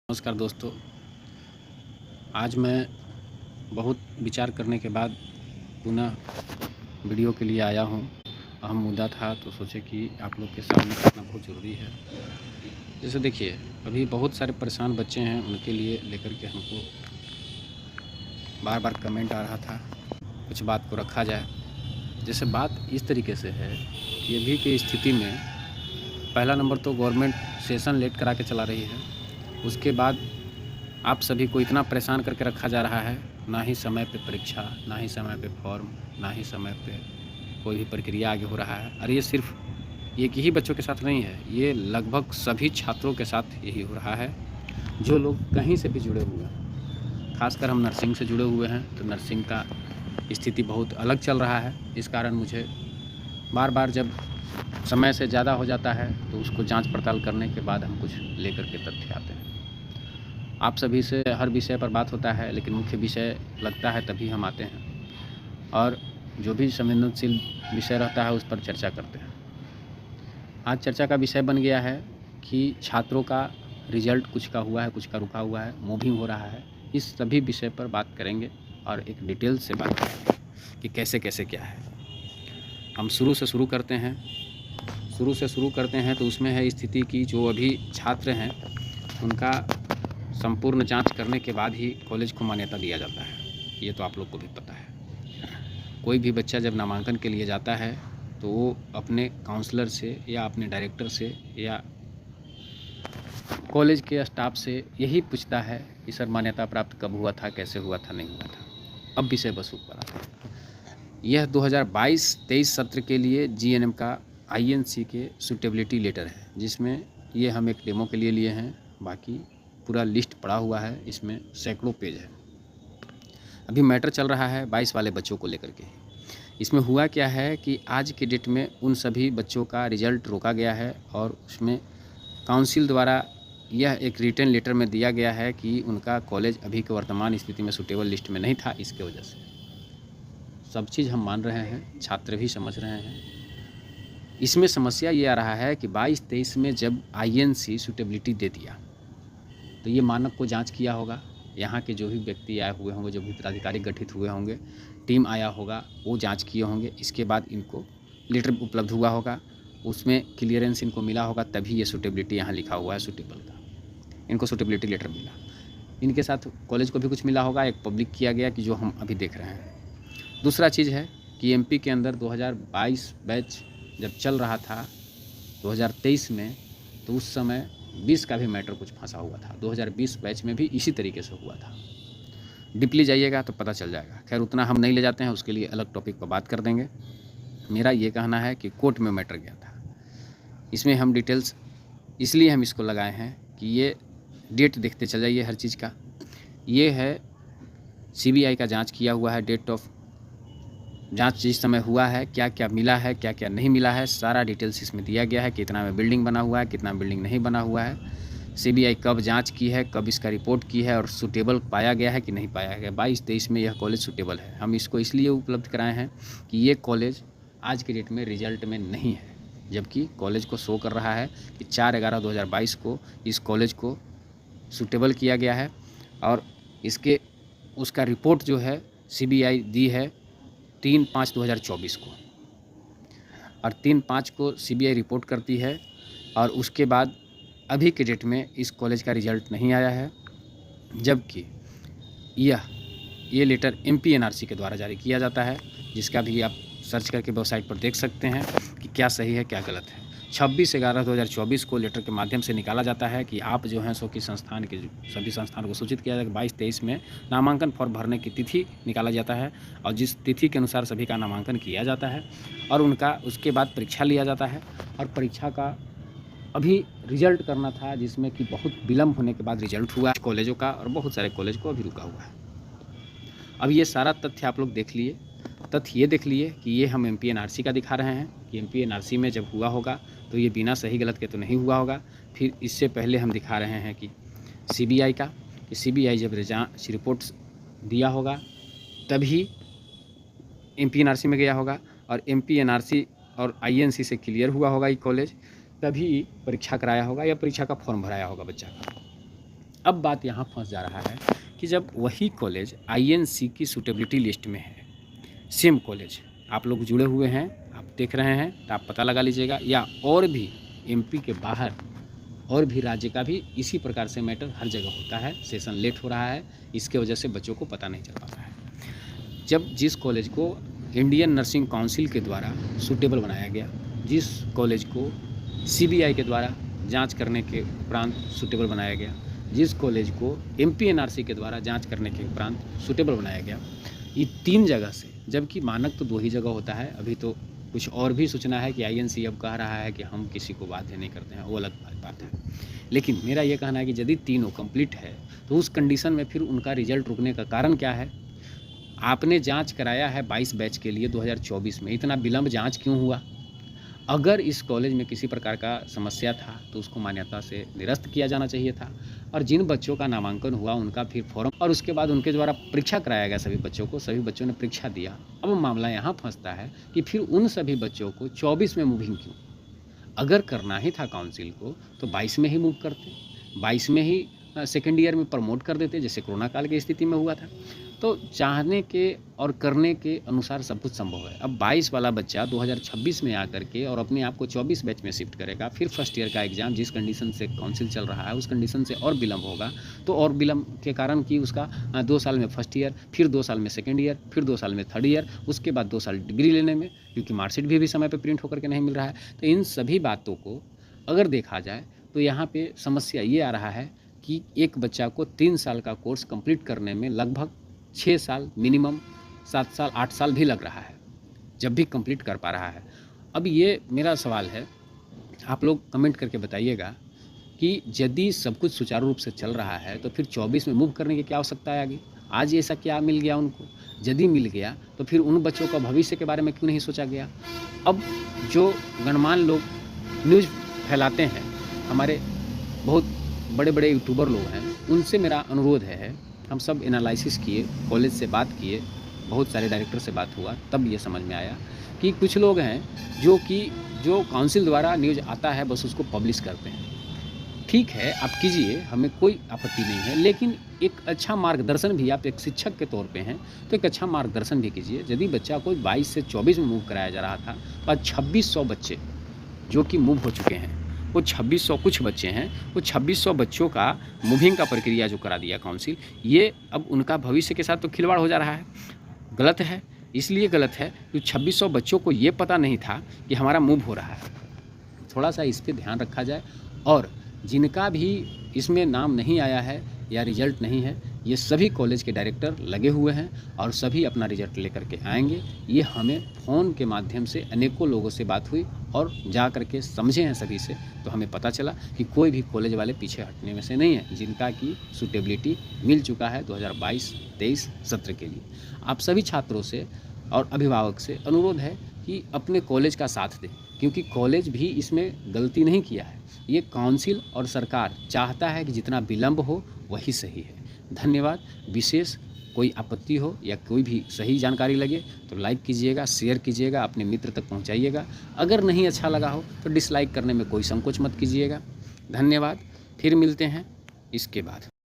नमस्कार दोस्तों। आज मैं बहुत विचार करने के बाद पुनः वीडियो के लिए आया हूँ। अहम मुद्दा था तो सोचे कि आप लोग के सामने रखना बहुत ज़रूरी है। जैसे देखिए, अभी बहुत सारे परेशान बच्चे हैं, उनके लिए लेकर के हमको बार बार कमेंट आ रहा था कुछ बात को रखा जाए। जैसे बात इस तरीके से है कि अभी की स्थिति में पहला नंबर तो गवर्नमेंट सेशन लेट करा के चला रही है। उसके बाद आप सभी को इतना परेशान करके रखा जा रहा है, ना ही समय पे परीक्षा, ना ही समय पे फॉर्म, ना ही समय पे कोई भी प्रक्रिया आगे हो रहा है। और ये सिर्फ एक ही बच्चों के साथ नहीं है, ये लगभग सभी छात्रों के साथ यही हो रहा है जो लोग कहीं से भी जुड़े हुए हैं। खासकर हम नर्सिंग से जुड़े हुए हैं तो नर्सिंग का स्थिति बहुत अलग चल रहा है। इस कारण मुझे बार बार जब समय से ज़्यादा हो जाता है तो उसको जांच पड़ताल करने के बाद हम कुछ लेकर के तथ्य आते हैं। आप सभी से हर विषय पर बात होता है, लेकिन मुख्य विषय लगता है तभी हम आते हैं और जो भी संवेदनशील विषय रहता है उस पर चर्चा करते हैं। आज चर्चा का विषय बन गया है कि छात्रों का रिजल्ट कुछ का हुआ है, कुछ का रुका हुआ है, मूविंग हो रहा है। इस सभी विषय पर बात करेंगे और एक डिटेल से बात करेंगे कि कैसे कैसे क्या है। हम शुरू से शुरू करते हैं तो उसमें है स्थिति की जो अभी छात्र हैं उनका संपूर्ण जांच करने के बाद ही कॉलेज को मान्यता दिया जाता है। ये तो आप लोग को भी पता है। कोई भी बच्चा जब नामांकन के लिए जाता है तो वो अपने काउंसलर से या अपने डायरेक्टर से या कॉलेज के स्टाफ से यही पूछता है कि सर मान्यता प्राप्त कब हुआ था, कैसे हुआ था, नहीं हुआ था। अब विषय वस्तु पर आता है। यह 2022-23 सत्र के लिए जीएनएम का आईएनसी के सूटेबिलिटी लेटर है, जिसमें ये हम एक डेमो के लिए लिए हैं। बाकी पूरा लिस्ट पड़ा हुआ है, इसमें सैकड़ों पेज है। अभी मैटर चल रहा है 22 वाले बच्चों को लेकर के। इसमें हुआ क्या है कि आज के डेट में उन सभी बच्चों का रिजल्ट रोका गया है और उसमें काउंसिल द्वारा यह एक रिटन लेटर में दिया गया है कि उनका कॉलेज अभी के वर्तमान स्थिति में सूटेबल लिस्ट में नहीं था। इसके वजह से सब चीज़ हम मान रहे हैं, छात्र भी समझ रहे हैं। इसमें समस्या ये आ रहा है कि 22-23 में जब आईएनसी सूटेबिलिटी दे दिया तो ये मानक को जांच किया होगा। यहाँ के जो भी व्यक्ति आए हुए होंगे, जो भी पदाधिकारी गठित हुए होंगे, टीम आया होगा, वो जांच किए होंगे। इसके बाद इनको लेटर उपलब्ध हुआ होगा, उसमें क्लियरेंस इनको मिला होगा, तभी ये सूटेबिलिटी यहाँ लिखा हुआ है सूटेबल का। इनको सूटेबिलिटी लेटर मिला। इनके साथ कॉलेज को भी कुछ मिला होगा, एक पब्लिक किया गया कि जो हम अभी देख रहे हैं। दूसरा चीज़ है कि एमपी के अंदर 2022 बैच जब चल रहा था 2023 में, तो उस समय 20 का भी मैटर कुछ फंसा हुआ था। 2020 बैच में भी इसी तरीके से हुआ था। डीपली जाइएगा तो पता चल जाएगा। खैर उतना हम नहीं ले जाते हैं, उसके लिए अलग टॉपिक पर बात कर देंगे। मेरा ये कहना है कि कोर्ट में मैटर गया था। इसमें हम डिटेल्स इसलिए हम इसको लगाए हैं कि ये डेट देखते चल जाइए हर चीज़ का। ये है सीबीआई का जांच किया हुआ है, डेट ऑफ जांच जिस समय हुआ है, क्या क्या मिला है, क्या क्या नहीं मिला है, सारा डिटेल्स इसमें दिया गया है। कितना में बिल्डिंग बना हुआ है, कितना बिल्डिंग नहीं बना हुआ है, सीबीआई कब जांच की है, कब इसका रिपोर्ट की है और सूटेबल पाया गया है कि नहीं पाया गया। 22-23 में यह कॉलेज सूटेबल है। हम इसको इसलिए उपलब्ध कराए हैं कि ये कॉलेज आज के डेट में रिजल्ट में नहीं है, जबकि कॉलेज को शो कर रहा है कि 4/11/2022 को इस कॉलेज को सूटेबल किया गया है और इसके उसका रिपोर्ट जो है सीबीआई दी है 3/5/2024 को, और 3/5 को सीबीआई रिपोर्ट करती है और उसके बाद अभी के डेट में इस कॉलेज का रिजल्ट नहीं आया है। जबकि ये लेटर एमपीएनआरसी के द्वारा जारी किया जाता है, जिसका भी आप सर्च करके वेबसाइट पर देख सकते हैं कि क्या सही है क्या गलत है। 26/11/2024 को लेटर के माध्यम से निकाला जाता है कि आप जो हैं सो कि संस्थान के सभी संस्थानों को सूचित किया जाएगा। 22-23 में नामांकन फॉर्म भरने की तिथि निकाला जाता है और जिस तिथि के अनुसार सभी का नामांकन किया जाता है और उनका उसके बाद परीक्षा लिया जाता है। और परीक्षा का अभी रिजल्ट करना था, जिसमें कि बहुत विलम्ब होने के बाद रिजल्ट हुआ कॉलेजों का और बहुत सारे कॉलेज को अभी रुका हुआ है। अब ये सारा तथ्य आप लोग देख लिए। तथ्य ये देख लिए कि ये हम एमपीएनआरसी का दिखा रहे हैं कि एमपीएनआरसी में जब हुआ होगा तो ये बिना सही गलत के तो नहीं हुआ होगा। फिर इससे पहले हम दिखा रहे हैं कि सीबीआई का, कि सीबीआई जब रिपोर्ट दिया होगा तभी एमपीएनआरसी में गया होगा और एमपीएनआरसी और आईएनसी से क्लियर हुआ होगा ये कॉलेज, तभी परीक्षा कराया होगा या परीक्षा का फॉर्म भराया होगा बच्चा का। अब बात यहाँ फंस जा रहा है कि जब वही कॉलेज आईएनसी की सूटेबिलिटी लिस्ट में है, सेम कॉलेज, आप लोग जुड़े हुए हैं, आप देख रहे हैं तो आप पता लगा लीजिएगा, या और भी एमपी के बाहर और भी राज्य का भी इसी प्रकार से मैटर हर जगह होता है। सेशन लेट हो रहा है, इसके वजह से बच्चों को पता नहीं चल पाता है। जब जिस कॉलेज को इंडियन नर्सिंग काउंसिल के द्वारा सूटेबल बनाया गया, जिस कॉलेज को सीबीआई के द्वारा जांच करने के उपरांत सूटेबल बनाया गया, जिस कॉलेज को एमपीएनआरसी के द्वारा जांच करने के उपरांत सूटेबल बनाया गया, ये 3 जगह से, जबकि मानक तो 2 ही जगह होता है। अभी तो कुछ और भी सूचना है कि आईएनसी अब कह रहा है कि हम किसी को बाध्य नहीं करते हैं, वो अलग बात है। लेकिन मेरा ये कहना है कि यदि तीनों कंप्लीट है तो उस कंडीशन में फिर उनका रिजल्ट रुकने का कारण क्या है? आपने जांच कराया है 22 बैच के लिए 2024 में, इतना विलंब जांच क्यों हुआ? अगर इस कॉलेज में किसी प्रकार का समस्या था तो उसको मान्यता से निरस्त किया जाना चाहिए था। और जिन बच्चों का नामांकन हुआ उनका फिर फॉर्म और उसके बाद उनके द्वारा परीक्षा कराया गया सभी बच्चों को, सभी बच्चों ने परीक्षा दिया। अब मामला यहाँ फंसता है कि फिर उन सभी बच्चों को 24 में मूविंग क्यों? अगर करना ही था काउंसिल को तो 22 में ही मूव करते, 22 में ही सेकेंड ईयर में प्रमोट कर देते, जैसे कोरोना काल की स्थिति में हुआ था। तो चाहने के और करने के अनुसार सब कुछ संभव है। अब 22 वाला बच्चा 2026 में आकर के और अपने आप को 24 बैच में शिफ्ट करेगा, फिर फर्स्ट ईयर का एग्ज़ाम जिस कंडीशन से काउंसिल चल रहा है उस कंडीशन से और विलम्ब होगा, तो और विलम्ब के कारण कि उसका 2 साल में फर्स्ट ईयर, फिर 2 साल में सेकेंड ईयर, फिर 2 साल में थर्ड ईयर, उसके बाद 2 साल डिग्री लेने में, क्योंकि मार्कशीट भी समय पर प्रिंट होकर के नहीं मिल रहा है। तो इन सभी बातों को अगर देखा जाए तो यहाँ पर समस्या ये आ रहा है कि एक बच्चा को 3 साल का कोर्स कंप्लीट करने में लगभग 6 साल, मिनिमम 7 साल, 8 साल भी लग रहा है, जब भी कंप्लीट कर पा रहा है। अब ये मेरा सवाल है, आप लोग कमेंट करके बताइएगा कि यदि सब कुछ सुचारू रूप से चल रहा है तो फिर 24 में मूव करने की क्या आवश्यकता है आगे? आज ऐसा क्या मिल गया उनको? यदि मिल गया तो फिर उन बच्चों का भविष्य के बारे में क्यों नहीं सोचा गया? अब जो गणमान्य लोग न्यूज़ फैलाते हैं, हमारे बहुत बड़े बड़े यूट्यूबर लोग हैं, उनसे मेरा अनुरोध है, हम सब एनालिसिस किए, कॉलेज से बात किए, बहुत सारे डायरेक्टर से बात हुआ, तब ये समझ में आया कि कुछ लोग हैं जो काउंसिल द्वारा न्यूज़ आता है बस उसको पब्लिश करते हैं। ठीक है, आप कीजिए, हमें कोई आपत्ति नहीं है, लेकिन एक अच्छा मार्गदर्शन भी, आप एक शिक्षक के तौर पे हैं तो एक अच्छा मार्गदर्शन भी कीजिए। यदि बच्चा को 22 से 24 में मूव कराया जा रहा था तो आज 2600 बच्चे जो कि मूव हो चुके हैं, वो 2600 कुछ बच्चे हैं, वो 2600 बच्चों का मूविंग का प्रक्रिया जो करा दिया काउंसिल, ये अब उनका भविष्य के साथ तो खिलवाड़ हो जा रहा है। गलत है, इसलिए गलत है कि 2600 बच्चों को ये पता नहीं था कि हमारा मूव हो रहा है। थोड़ा सा इस पर ध्यान रखा जाए, और जिनका भी इसमें नाम नहीं आया है या रिजल्ट नहीं है, ये सभी कॉलेज के डायरेक्टर लगे हुए हैं और सभी अपना रिजल्ट लेकर के आएंगे। ये हमें फ़ोन के माध्यम से अनेकों लोगों से बात हुई और जा कर के समझे हैं सभी से, तो हमें पता चला कि कोई भी कॉलेज वाले पीछे हटने में से नहीं है, जिनका की सूटेबिलिटी मिल चुका है 2022-23 सत्र के लिए। आप सभी छात्रों से और अभिभावक से अनुरोध है कि अपने कॉलेज का साथ दें, क्योंकि कॉलेज भी इसमें गलती नहीं किया है। ये काउंसिल और सरकार चाहता है कि जितना विलम्ब हो वही सही है। धन्यवाद। विशेष कोई आपत्ति हो या कोई भी सही जानकारी लगे तो लाइक कीजिएगा, शेयर कीजिएगा, अपने मित्र तक पहुंचाइएगा। अगर नहीं अच्छा लगा हो तो डिसलाइक करने में कोई संकोच मत कीजिएगा। धन्यवाद। फिर मिलते हैं इसके बाद।